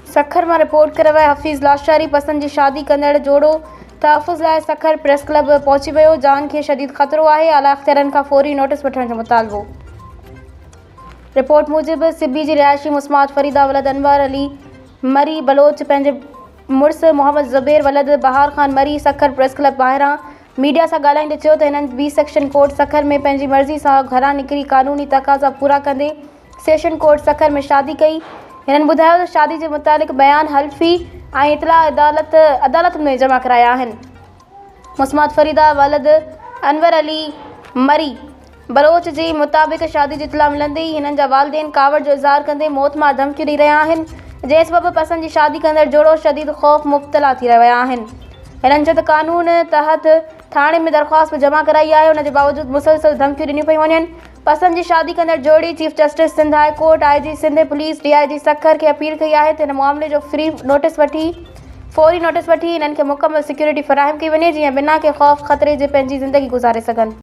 सखर में रिपोर्ट कर विया हफ़ीज़ लाशारी पसंद की शादी कंदड़ जोड़ो तहफ़ुज़ लाइ सखर प्रेस क्लब पहुंची वियो। जान के शदीद ख़तरो है। आला अख्तियारनि खां फ़ौरी नोटिस वठण जो मुतालबो। रिपोर्ट मूजिब सिब्बी जी रिहायशी मुस्मात फरीदा वलद अनवर अली मरी बलोच पंहिंजे मुड़स मोहम्मद ज़ुबैर वलद बहार खान मरी सखर प्रेस क्लब ॿाहिरां मीडिया से ॻाल्हाईंदे चयो त हिननि बी सेक्शन कोर्ट सखर में पंहिंजी मर्ज़ी सां घरां निकिरी कानूनी तक़ाज़ा पूरा कंदे सेशन कोर्ट सखर में शादी कई। हिननि ॿुधायो त शादी जे मुतालिक़ बयान हल्फ़ी ऐं इतला अदालत में जमा कराया आहिनि। मुस्मात फरीदा वलद अनवर अली मरी बलोच जे मुताबिक़ शादी जी इतला मिलंदे ई हिननि जा वालिदैन कावड़ जो इज़हार कंदे मौत मां धमकी ॾेई रहिया आहिनि। जंहिं सबबि पसंद जी शादी कंदड़ जोड़ो शदीद ख़ौफ़ मुब्तला थी रहिया आहिनि। हिननि चयो त कानून तहत थाणे में दरख़्वास्त जमा कराई आहे। उन जे बावजूद मुसलसल धमकियूं ॾिनियूं पयूं वञनि। पसंद जी शादी कंदड़ जोड़ी chief justice Sindh high court IG Sindh police DIG Sukkur खे अपील कई आहे त हिन मामले जो फ़ौरी नोटिस वठी हिननि खे मुकमल सिक्योरिटी फ़राहम कई वञे जीअं बिना के ख़ौफ़ ख़तरे जे पंहिंजी ज़िंदगी गुज़ारे सघनि।